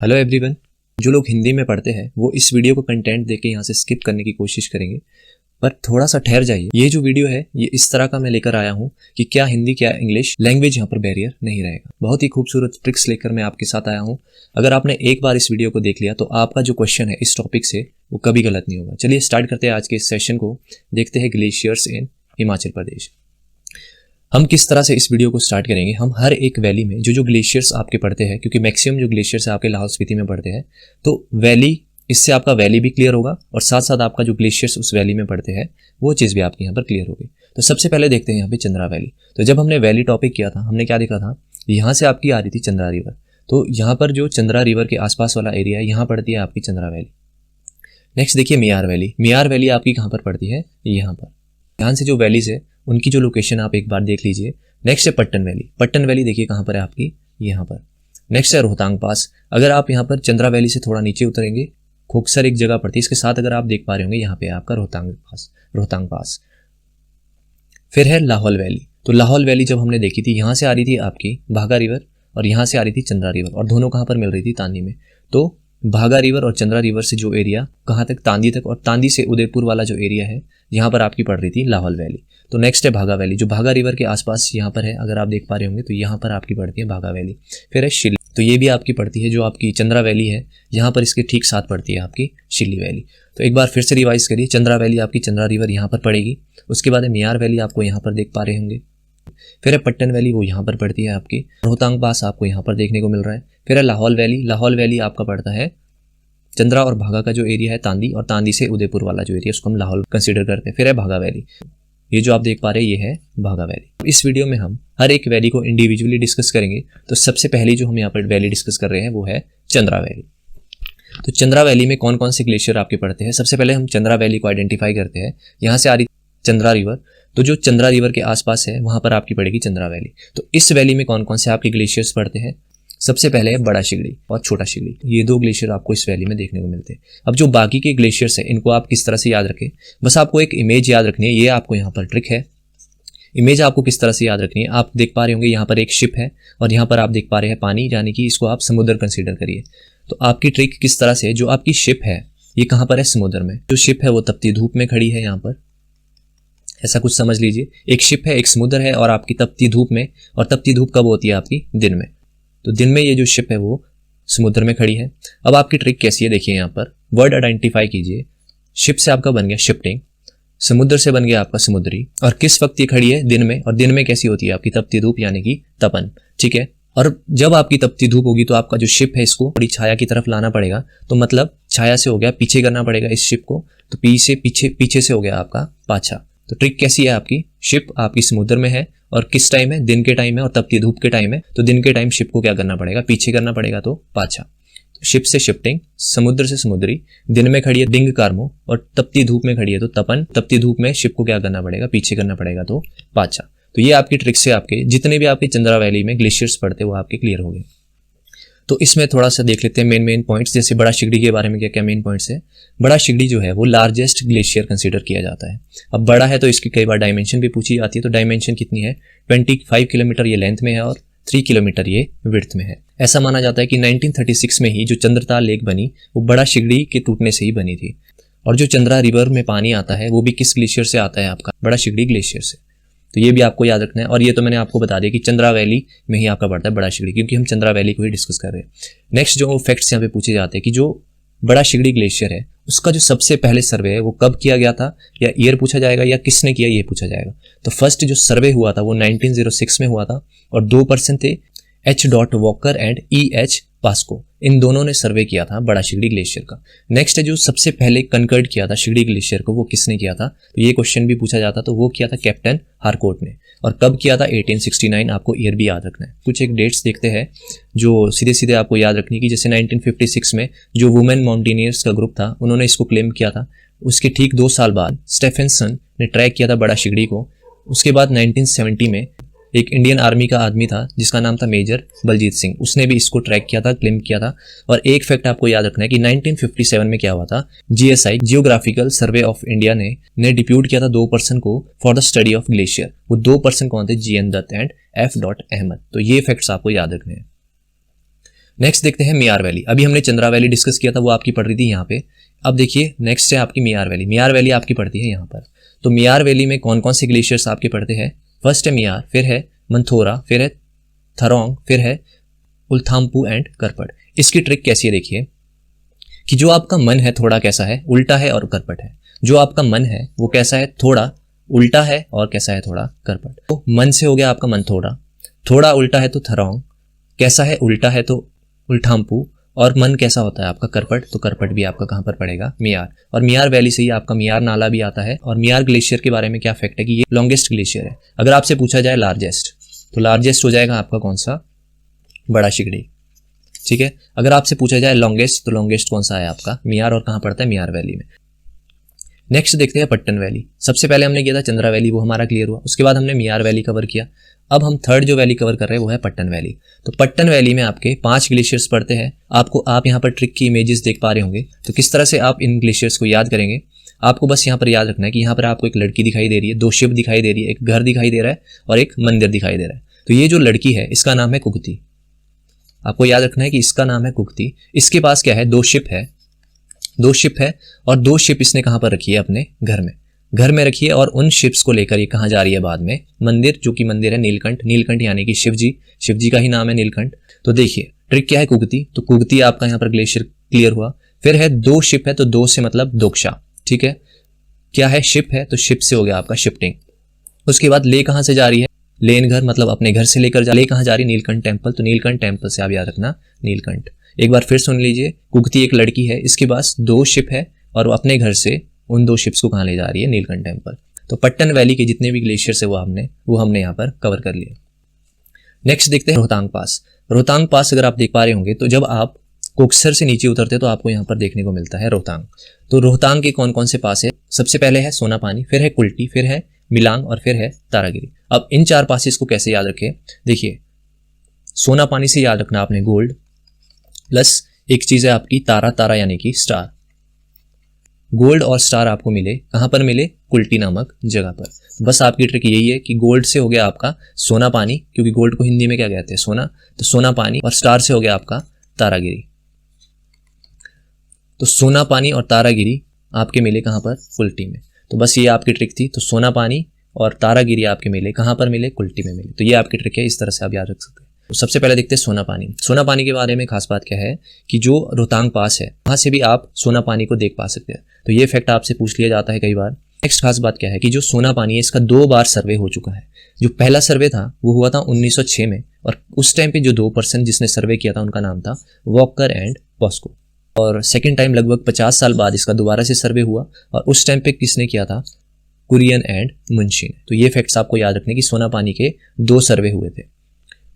Hello everyone. जो लोग हिंदी में पढ़ते हैं वो इस वीडियो को कंटेंट देख के यहाँ से स्किप करने की कोशिश करेंगे, पर थोड़ा सा ठहर जाइए। ये जो वीडियो है ये इस तरह का मैं लेकर आया हूँ कि क्या हिंदी क्या इंग्लिश लैंग्वेज यहाँ पर बैरियर नहीं रहेगा। बहुत ही खूबसूरत ट्रिक्स लेकर मैं आपके साथ आया हूँ। अगर आपने एक बार इस वीडियो को देख लिया तो आपका जो क्वेश्चन है इस टॉपिक से वो कभी गलत नहीं होगा। चलिए स्टार्ट करते हैं आज के इस सेशन को। देखते हैं ग्लेशियर्स इन हिमाचल प्रदेश। हम किस तरह से इस वीडियो को स्टार्ट करेंगे। हम हर एक वैली में जो ग्लेशियर्स आपके पढ़ते हैं, क्योंकि मैक्सिमम जो ग्लेशियर्स आपके लाहौल स्पीति में पढ़ते हैं, तो वैली, इससे आपका वैली भी क्लियर होगा और साथ साथ आपका जो ग्लेशियर्स उस वैली में पढ़ते हैं वो चीज़ भी आपकी यहाँ पर क्लियर होगी। तो सबसे पहले देखते हैं यहाँ पे चंद्रा वैली। तो जब हमने वैली टॉपिक किया था हमने क्या देखा था, यहाँ से आपकी आ रही थी चंद्रा रिवर। तो यहाँ पर जो चंद्रा रिवर के आसपास वाला एरिया है यहाँ पड़ती है आपकी चंद्रा वैली। नेक्स्ट देखिए मियार वैली। मियार वैली आपकी कहाँ पर पड़ती है, यहाँ पर। यहाँ से जो वैलीज है उनकी जो लोकेशन आप एक बार देख लीजिए। नेक्स्ट है पट्टन वैली। पट्टन वैली देखिए कहाँ पर है आपकी, यहाँ पर। नेक्स्ट है रोहतांग पास। अगर आप यहाँ पर चंद्रा वैली से थोड़ा नीचे उतरेंगे, खोखसर एक जगह पड़ती है, इसके साथ अगर आप देख पा रहे होंगे यहाँ पे आपका रोहतांग पास। फिर है लाहौल वैली। तो लाहौल वैली जब हमने देखी थी, यहाँ से आ रही थी आपकी भागा रिवर और यहाँ से आ रही थी चंद्रा रिवर, और दोनों कहाँ पर मिल रही थी, तांदी में। तो भागा रिवर और चंद्रा रिवर से जो एरिया कहाँ तक, तांदी तक, और तांदी से उदयपुर वाला जो एरिया है यहाँ पर आपकी पड़ रही थी लाहौल वैली। तो नेक्स्ट है भागा वैली, जो भागा रिवर के आसपास यहाँ पर है, अगर आप देख पा रहे होंगे तो यहाँ पर आपकी पड़ती है भागा वैली। फिर है शिल्ली। तो ये भी आपकी पड़ती है, जो आपकी चंद्रा वैली है यहाँ पर इसके ठीक साथ पड़ती है आपकी शिल्ली वैली। तो एक बार फिर से रिवाइज करिए। चंद्रा वैली आपकी चंद्रा रिवर यहाँ पर पड़ेगी। उसके बाद है मियार वैली, आपको यहाँ पर देख पा रहे होंगे। फिर है पट्टन वैली, वो यहाँ पर पड़ती है आपकी। रोहतांग पास आपको यहाँ पर देखने को मिल रहा है। फिर है लाहौल वैली। लाहौल वैली आपका पड़ता है चंद्रा और भागा का जो एरिया है तांदी, और तांदी से उदयपुर वाला जो एरिया उसको हम लाहौल कंसीडर करते हैं। फिर है भागा वैली। ये जो आप देख पा रहे हैं ये है भागा वैली। इस वीडियो में हम हर एक वैली को इंडिविजुअली डिस्कस करेंगे। तो सबसे पहली जो हम यहाँ पर वैली डिस्कस कर रहे हैं वो है चंद्रा वैली। तो चंद्रा वैली में कौन कौन से ग्लेशियर आपके पड़ते हैं, सबसे पहले हम चंद्रा वैली को आइडेंटिफाई करते हैं। यहाँ से आ रही चंद्रा रिवर, तो जो चंद्रा रिवर के आसपास है वहां पर आपकी पड़ेगी चंद्रा वैली। तो इस वैली में कौन कौन से आपके ग्लेशियर्स पड़ते हैं, सबसे पहले है बड़ा शिगड़ी और छोटा शिगड़ी। ये दो ग्लेशियर आपको इस वैली में देखने को मिलते हैं। अब जो बाकी के ग्लेशियर्स हैं इनको आप किस तरह से याद रखें, बस आपको एक इमेज याद रखनी है। ये आपको यहाँ पर ट्रिक है। इमेज आपको किस तरह से याद रखनी है, आप देख पा रहे होंगे यहाँ पर एक शिप है और यहाँ पर आप देख पा रहे हैं पानी, यानी कि इसको आप समुद्र कंसीडर करिए। तो आपकी ट्रिक किस तरह से, जो आपकी शिप है ये कहाँ पर है, समुद्र में। जो शिप है वो तपती धूप में खड़ी है, यहाँ पर ऐसा कुछ समझ लीजिए। एक शिप है, एक समुद्र है और आपकी तपती धूप में। और तपती धूप कब होती है आपकी, दिन में। तो दिन में ये जो शिप है वो समुद्र में खड़ी है। अब आपकी ट्रिक कैसी है, देखिए यहाँ पर वर्ड आइडेंटिफाई कीजिए। शिप से आपका बन गया शिफ्टिंग, समुद्र से बन गया आपका समुद्री, और किस वक्त ये खड़ी है, दिन में। और दिन में कैसी होती है आपकी तपती धूप, यानी कि तपन, ठीक है। और जब आपकी तपती धूप होगी तो आपका जो शिप है इसको बड़ी छाया की तरफ लाना पड़ेगा। तो मतलब छाया से हो गया पीछे करना पड़ेगा इस शिप को, तो पीछे से हो गया आपका पाछा। तो ट्रिक कैसी है, आपकी शिप आपकी समुद्र में है और किस टाइम है, दिन के टाइम है और तपती धूप के टाइम है। तो दिन के टाइम शिप को क्या करना पड़ेगा, पीछे करना पड़ेगा, तो पाछा। तो शिप से शिफ्टिंग, समुद्र से समुद्री, दिन में खड़ी है दिंग कार्मो और तपती धूप में खड़ी है तो तपन। तपती धूप में शिप को क्या करना पड़ेगा, पीछे करना पड़ेगा, तो पाछा। तो ये आपकी ट्रिक से आपके जितने भी आपके चंद्रा वैली में ग्लेशियर्स पड़ते हैं वो आपके क्लियर हो गए। तो इसमें थोड़ा सा देख लेते हैं मेन पॉइंट्स। जैसे बड़ा शिगड़ी के बारे में क्या क्या मेन पॉइंट्स है। बड़ा शिगड़ी जो है वो लार्जेस्ट ग्लेशियर कंसीडर किया जाता है। अब बड़ा है तो इसकी कई बार डायमेंशन भी पूछी जाती है। तो डायमेंशन कितनी है, 25 किलोमीटर ये लेंथ में है और 3 किलोमीटर ये विड्थ में है। ऐसा माना जाता है कि 1936 में ही जो चंद्रताल लेक बनी वो बड़ा शिगड़ी के टूटने से ही बनी थी। और जो चंद्रा रिवर में पानी आता है वो भी किस ग्लेशियर से आता है, आपका बड़ा शिगड़ी ग्लेशियर से। तो ये भी आपको याद रखना है। और ये तो मैंने आपको बता दिया कि चंद्रा वैली में ही आपका पड़ता है बड़ा शिगड़ी, क्योंकि हम चंद्रा वैली को ही डिस्कस कर रहे हैं। नेक्स्ट जो फैक्ट्स यहाँ पे पूछे जाते हैं कि जो बड़ा शिगड़ी ग्लेशियर है उसका जो सबसे पहले सर्वे है वो कब किया गया था, या ईयर पूछा जाएगा या किसने किया ये पूछा जाएगा। तो फर्स्ट जो सर्वे हुआ था वो 1906 में हुआ था और 2 पर्सन थे, H. Walker and E. Pasco. इन दोनों ने सर्वे किया था बड़ा शिगड़ी ग्लेशियर का। नेक्स्ट है जो सबसे पहले कंकर्ड किया था शिगड़ी ग्लेशियर को, वो किसने किया था, तो ये क्वेश्चन भी पूछा जाता। तो वो किया था कैप्टन हारकोर्ट ने। और कब किया था, 1869। आपको ईयर भी याद रखना है। कुछ एक डेट्स देखते हैं जो सीधे सीधे आपको याद रखनी की। जैसे 1956 में जो वुमेन माउंटेनियर्स का ग्रुप था उन्होंने इसको क्लेम किया था। उसके ठीक 2 साल बाद स्टेफेंसन ने ट्रैक किया था बड़ा शिगड़ी को। उसके बाद 1970 में एक इंडियन आर्मी का आदमी था जिसका नाम था मेजर बलजीत सिंह, उसने भी इसको ट्रैक किया था, क्लेम किया था। और एक फैक्ट आपको याद रखना है कि 1957 में क्या हुआ था, GSI geographical survey of India ने डिप्यूट किया था 2 पर्सन को for the study of glacier. वो 2 पर्सन कौन थे, GN Dutt and F. Ahmed. तो ये फैक्ट्स आपको याद रखने हैं। नेक्स्ट देखते हैं मियार वैली। अभी हमने चंद्रा वैली डिस्कस किया था, वो आपकी पड़ रही थी यहाँ पे। अब देखिए नेक्स्ट है आपकी मियार वैली। मियार वैली आपकी पड़ती है यहाँ पर। तो मियार वैली में कौन कौन से ग्लेशियर्स आपके पड़ते हैं? फर्स्ट है मियार, फिर है मंथोरा, फिर है थरोंग, फिर है उल्थाम्पू एंड करपट। इसकी ट्रिक कैसी है देखिए कि जो आपका मन है थोड़ा कैसा है, उल्टा है और करपट है। जो आपका मन है वो कैसा है, थोड़ा उल्टा है और कैसा है, थोड़ा करपट। तो मन से हो गया आपका मंथोरा, थोड़ा उल्टा है तो थरोंग, कैसा है उल्टा है तो उल्थाम्पू, और मन कैसा होता है आपका करपट, तो करपट भी आपका कहाँ पर पड़ेगा, मियार। और मियार वैली से ही आपका मियार नाला भी आता है। और मियार ग्लेशियर के बारे में क्या फैक्ट है कि ये लॉन्गेस्ट ग्लेशियर है। अगर आपसे पूछा जाए लार्जेस्ट, तो लार्जेस्ट हो जाएगा आपका कौन सा, बड़ा शिगड़ी। ठीक है, अगर आपसे पूछा जाए लॉन्गेस्ट, तो लॉन्गेस्ट कौन सा है आपका, मियार। और कहाँ पड़ता है, मियार वैली में। नेक्स्ट देखते हैं पट्टन वैली। सबसे पहले हमने किया था चंद्रा वैली, वो हमारा क्लियर हुआ। उसके बाद हमने मियार वैली कवर किया। अब हम थर्ड जो वैली कवर कर रहे हैं वो है पट्टन वैली। तो पट्टन वैली में आपके 5 ग्लेशियर्स पड़ते हैं। आप यहाँ पर ट्रिक की इमेजेस देख पा रहे होंगे। तो किस तरह से आप इन ग्लेशियर्स को याद करेंगे, आपको बस यहाँ पर याद रखना है कि यहाँ पर आपको एक लड़की दिखाई दे रही है, 2 शिप दिखाई दे रही है, एक घर दिखाई दे रहा है और एक मंदिर दिखाई दे रहा है। तो ये जो लड़की है इसका नाम है कुक्ति। आपको याद रखना है कि इसका नाम है कुक्ति। इसके पास क्या है, 2 शिप है, 2 शिप है और 2 शिप इसने कहाँ पर रखी है, अपने घर में रखी है। और उन शिप्स को लेकर ये कहाँ जा रही है बाद में, मंदिर, जो कि मंदिर है नीलकंठ। नीलकंठ यानी कि शिव जी का ही नाम है नीलकंठ। तो देखिए ट्रिक क्या है, कुक्ति। तो कुक्ति आपका यहाँ पर ग्लेशियर क्लियर हुआ। फिर है 2 शिप है, तो 2 से मतलब दोक्षा। ठीक है, क्या है, शिप है, तो शिप से हो गया आपका शिफ्टिंग। उसके बाद ले कहाँ से जा रही है, लेन घर, मतलब अपने घर से लेकर ले कहाँ जा रही है, नीलकंठ टेम्पल। तो नीलकंठ टेम्पल से आप याद रखना नीलकंठ। एक बार फिर सुन लीजिए, कुक्ति एक लड़की है, इसके पास 2 शिप है और वो अपने घर से उन 2 शिप्स को कहाँ ले जा रही है, नीलकंठ टेम्पल। तो पट्टन वैली के जितने भी ग्लेशियर्स है वो हमने यहाँ पर कवर कर लिए। नेक्स्ट देखते हैं रोहतांग पास। रोहतांग पास अगर आप देख पा रहे होंगे, तो जब आप कोकसर से नीचे उतरते तो आपको यहाँ पर देखने को मिलता है रोहतांग। तो रोहतांग के कौन कौन से पास है, सबसे पहले है सोनापानी, फिर है कुल्टी, फिर है मिलांग और फिर है तारागिरी। अब इन 4 पासेस को कैसे याद रखें, देखिए सोनापानी से याद रखना आपने गोल्ड, प्लस एक चीज है आपकी तारा यानी कि स्टार। गोल्ड और स्टार आपको मिले कहां पर मिले, कुल्टी नामक जगह पर। बस आपकी ट्रिक यही है कि गोल्ड से हो गया आपका सोना पानी, क्योंकि गोल्ड को हिंदी में क्या कहते हैं, सोना। तो सोना पानी, और स्टार से हो गया आपका तारागिरी। तो सोना पानी और तारागिरी आपके मिले कहां पर, कुल्टी में। तो बस ये आपकी ट्रिक थी। तो सोना पानी और तारागिरी आपके मिले कहां पर मिले, कुल्टी में मिले। तो ये आपकी ट्रिक है, इस तरह से आप याद रख सकते हैं। तो सबसे पहले देखते हैं सोना पानी। सोना पानी के बारे में खास बात क्या है कि जो रोहतांग पास है वहां से भी आप सोना पानी को देख पा सकते हैं। तो ये फैक्ट आपसे पूछ लिया जाता है कई बार। नेक्स्ट खास बात क्या है कि जो सोना पानी है इसका 2 बार सर्वे हो चुका है। जो पहला सर्वे था वो हुआ था 1906 में, और उस टाइम पे जो 2 पर्सन जिसने सर्वे किया था उनका नाम था वॉकर एंड पॉस्को। और सेकेंड टाइम लगभग 50 साल बाद इसका दोबारा से सर्वे हुआ, और उस टाइम पे किसने किया था, कुरियन एंड मुंशी ने। तो ये फैक्ट्स आपको याद रखने की सोना पानी के 2 सर्वे हुए थे।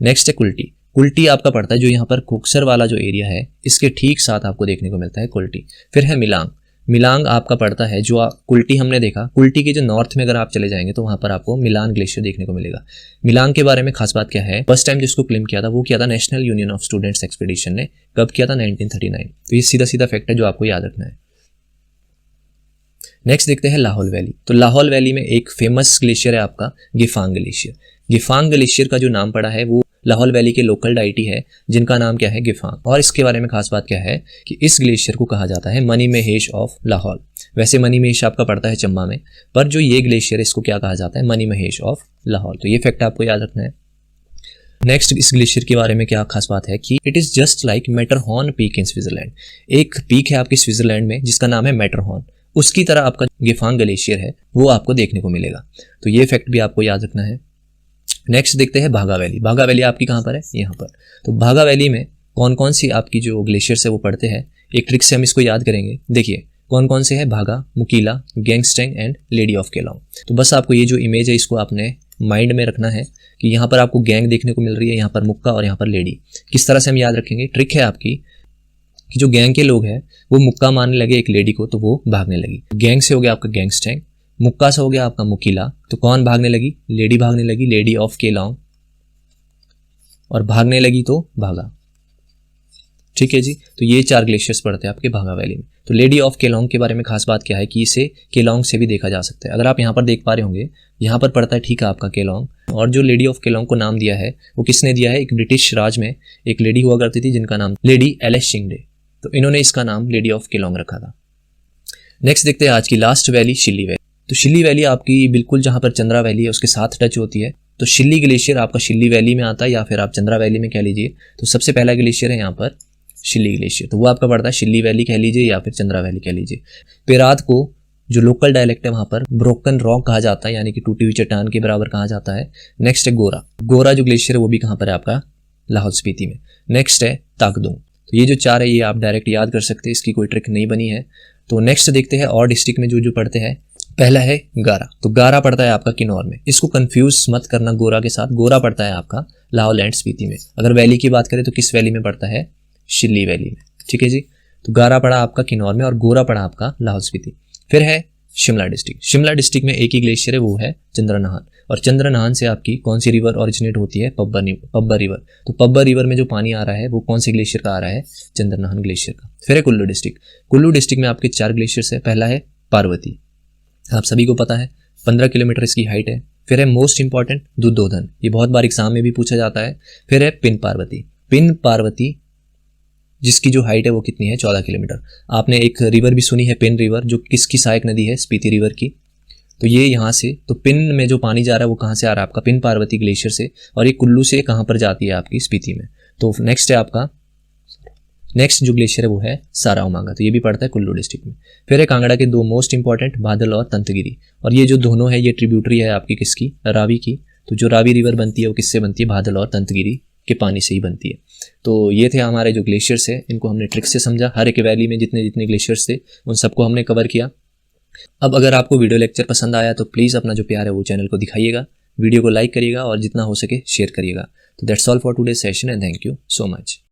नेक्स्ट है कुल्टी। कुल्टी आपका पड़ता है जो यहाँ पर कोकसर वाला जो एरिया है इसके ठीक साथ आपको देखने को मिलता है कुल्टी। फिर है मिलांग। मिलांग आपका पड़ता है जो कुल्टी हमने देखा, कुल्टी के जो नॉर्थ में अगर आप चले जाएंगे तो वहां पर आपको मिलान ग्लेशियर देखने को मिलेगा। मिलांग के बारे में खास बात क्या है, फर्स्ट टाइम जिसको क्लेम किया था वो किया था national union of students expedition ने। कब किया था, 1939। तो ये सीधा सीधा फैक्ट है जो आपको याद रखना है। नेक्स्ट देखते हैं लाहौल वैली। तो लाहौल वैली में एक फेमस ग्लेशियर है आपका गिफांग ग्लेशियर। गिफांग ग्लेशियर का जो नाम पड़ा है वो लाहौल वैली के लोकल डाइटी है जिनका नाम क्या है, गिफांग। और इसके बारे में खास बात क्या है कि इस ग्लेशियर को कहा जाता है मनी महेश ऑफ लाहौल। वैसे मनी महेश आपका पड़ता है चंबा में, पर जो ये ग्लेशियर इसको क्या कहा जाता है, मनी महेश ऑफ लाहौल। तो ये फैक्ट आपको याद रखना है। नेक्स्ट इस ग्लेशियर के बारे में क्या खास बात है कि it is just like Matterhorn peak in Switzerland. एक पीक है आपकी स्विट्जरलैंड में जिसका नाम है मैटरहॉर्न, उसकी तरह आपका गिफांग ग्लेशियर है वो आपको देखने को मिलेगा। तो ये फैक्ट भी आपको याद रखना है। नेक्स्ट देखते हैं भागा वैली। भागा वैली आपकी कहाँ पर है, यहाँ पर। तो भागा वैली में कौन कौन सी आपकी जो ग्लेशियर्स है वो पड़ते हैं, एक ट्रिक से हम इसको याद करेंगे। देखिए कौन कौन से है, भागा, मुकीला, गैंगस्टैंग एंड लेडी ऑफ केलॉन्ग। तो बस आपको ये जो इमेज है इसको आपने माइंड में रखना है कि यहाँ पर आपको गैंग देखने को मिल रही है, यहाँ पर मुक्का और यहाँ पर लेडी। किस तरह से हम याद रखेंगे, ट्रिक है आपकी कि जो गैंग के लोग हैं वो मुक्का मारने लगे एक लेडी को तो वो भागने लगी। गैंग से हो गया आपका गैंगस्टैंग, मुक्का से हो गया आपका मुकीला, तो कौन भागने लगी, लेडी भागने लगी, लेडी ऑफ केलॉन्ग, और भागने लगी तो भागा। ठीक है जी। तो ये 4 ग्लेशियर्स पड़ते हैं आपके भागा वैली में। तो लेडी ऑफ केलॉन्ग के बारे में खास बात क्या है कि इसे केलॉन्ग से भी देखा जा सकता है। अगर आप यहाँ पर देख पा रहे होंगे, यहाँ पर पड़ता है ठीक है आपका केलॉन्ग, और जो लेडी ऑफ केलोंग को नाम दिया है वो किसने दिया है, एक ब्रिटिश राज में एक लेडी हुआ करती थी जिनका नाम लेडी एलिस शिंगडे, तो इन्होंने इसका नाम लेडी ऑफ केलोंग रखा था। नेक्स्ट देखते हैं आज की लास्ट वैली, शिल्ली वैली। तो शिल्ली वैली आपकी बिल्कुल जहाँ पर चंद्रा वैली है उसके साथ टच होती है। तो शिल्ली ग्लेशियर आपका शिल्ली वैली में आता है या फिर आप चंद्रा वैली में कह लीजिए। तो सबसे पहला ग्लेशियर है यहाँ पर शिल्ली ग्लेशियर, तो वो आपका पड़ता है शिल्ली वैली कह लीजिए या फिर चंद्रा वैली कह लीजिए। पेरात को जो लोकल डायलेक्ट है वहाँ पर ब्रोकन रॉक कहा जाता है, यानी कि टूटी हुई चट्टान के बराबर कहा जाता है। नेक्स्ट है गोरा, गोरा जो ग्लेशियर है वो भी कहाँ पर है आपका लाहौल स्पीति में। नेक्स्ट है ताकदोंग। तो ये जो चार है ये आप डायरेक्ट याद कर सकते हैं, इसकी कोई ट्रिक नहीं बनी है। तो नेक्स्ट देखते हैं और डिस्ट्रिक्ट में जो जो पढ़ते हैं। पहला है गारा, तो गारा पड़ता है आपका किन्नौर में, इसको कंफ्यूज मत करना गोरा के साथ, गोरा पड़ता है आपका लाहौल एंड स्पीति में। अगर वैली की बात करें तो किस वैली में पड़ता है, शिल्ली वैली में, ठीक है जी। तो गारा पड़ा आपका किन्नौर में और गोरा पड़ा आपका लाहौल स्पीति। फिर है शिमला डिस्ट्रिक्ट, शिमला डिस्ट्रिक्ट में एक ही ग्लेशियर है वो है चंद्रनहान, और चंद्रनहान से आपकी कौन सी रिवर ओरिजिनेट होती है, पब्बर रिवर। तो पब्बर रिवर में जो पानी आ रहा है वो कौन सी ग्लेशियर का आ रहा है, चंद्रनहान ग्लेशियर का। फिर है कुल्लू डिस्ट्रिक्ट, कुल्लू डिस्ट्रिक्ट में आपके 4 ग्लेशियर्स है। पहला है पार्वती, आप सभी को पता है 15 किलोमीटर इसकी हाइट है। फिर है मोस्ट इंपॉर्टेंट दुधोधन, ये बहुत बार एग्जाम में भी पूछा जाता है। फिर है पिन पार्वती, पिन पार्वती जिसकी जो हाइट है वो कितनी है, 14 किलोमीटर। आपने एक रिवर भी सुनी है पिन रिवर, जो किसकी सहायक नदी है, स्पीति रिवर की। तो ये यहाँ से, तो पिन में जो पानी जा रहा है वो कहाँ से आ रहा है आपका, पिन पार्वती ग्लेशियर से, और ये कुल्लू से कहाँ पर जाती है आपकी स्पीति में। तो नेक्स्ट है आपका, नेक्स्ट जो ग्लेशियर है वो है सारा उमांगा, तो ये भी पड़ता है कुल्लू डिस्ट्रिक्ट में। फिर है कांगड़ा के 2 मोस्ट इंपॉर्टेंट, बादल और तंतगिरी, और ये जो दोनों है ये ट्रिब्यूटरी है आपकी किसकी, रावी की। तो जो रावी रिवर बनती है वो किससे बनती है, बादल और तंतगिरी के पानी से ही बनती है। तो ये थे हमारे जो ग्लेशियर्स है, इनको हमने ट्रिक से समझा। हर एक वैली में जितने जितने ग्लेशियर्स थे उन सबको हमने कवर किया। अब अगर आपको वीडियो लेक्चर पसंद आया तो प्लीज़ अपना जो प्यार है वो चैनल को दिखाइएगा, वीडियो को लाइक करिएगा और जितना हो सके शेयर करिएगा। तो that's all for today session and thank you so much.